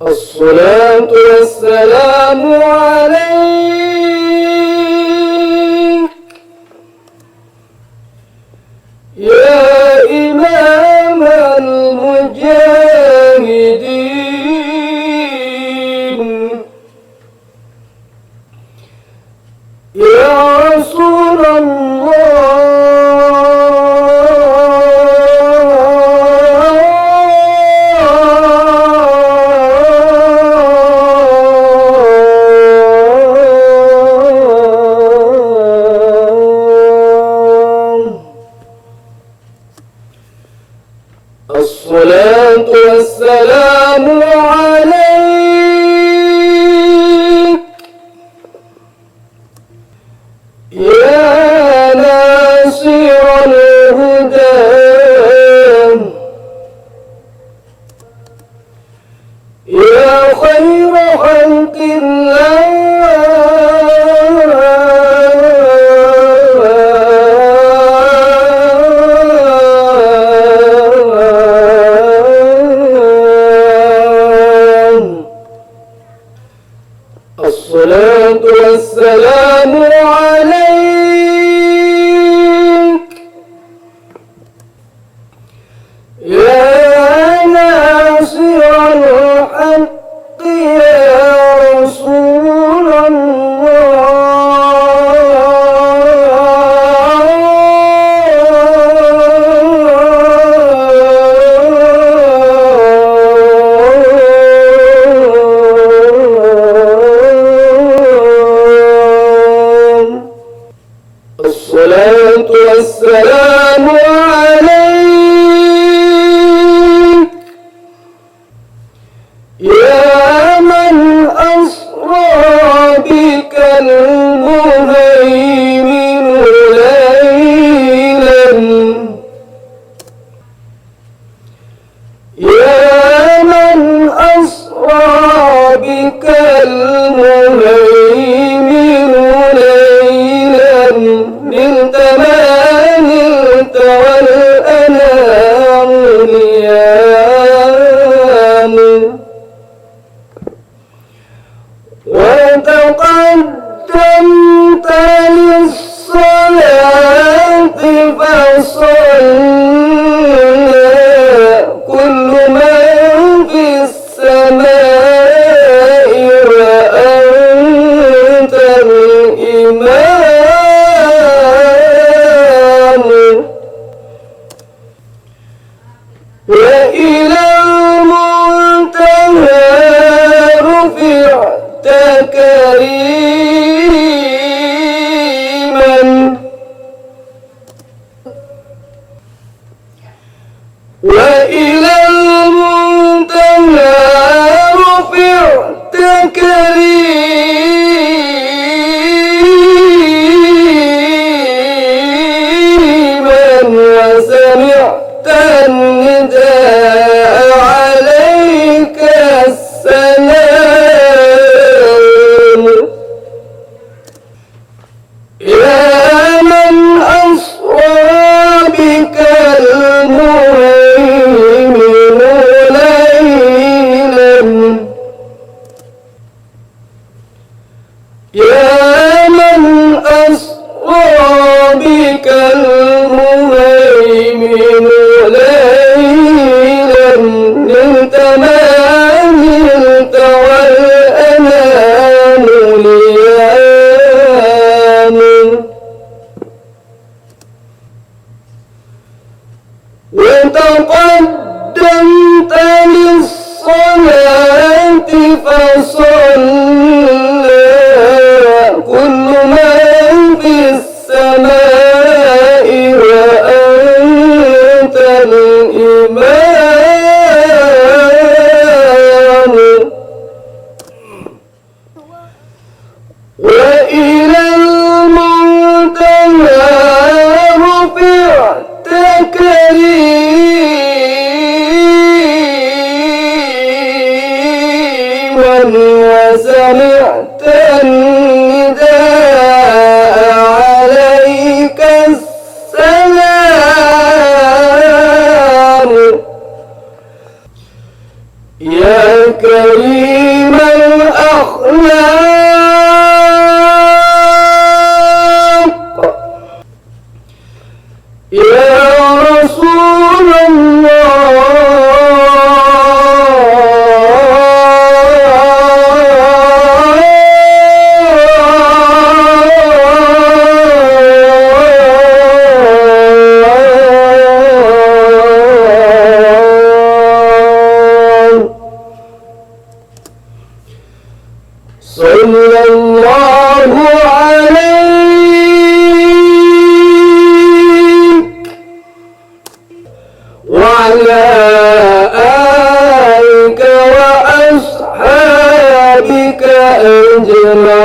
الصلاة والسلام عليك يا إمام المجاهدين، يا رسول الصلاة والسلام عليك يا ناصر الهدى، يا خير خلق الله، الصلاة والسلام عليك يا ناصر الحق، يا رسول الصلاة والسلام عليك يا من أسرى بك المهيمن ليلا، يا من أسرى بك المهيمن ليلا، نلت ما نلت والأنام نيام، وتقدمت للصلاة فصلى كل من في السماء وأنت الإمام، وإلى المنتهى رفعت كريما، وإلى المنتهى رفعت كريما، وسمعت النداء عليك السلام، يا من أسرى بك المهيمن ليلا، يا من أسرى بك المهيمن ليلا، نلت ما نلت والأنام نيام، وتقدمت للصلاة فصلى كل من في السماء وأنت الإمام، وإلى المنتهى رفعت كريما، وسمعت النداء عليك السلام، يا كريم الأخلاق يا رسول صلى الله عليك وعلى آلك وأصحابك أجمعين.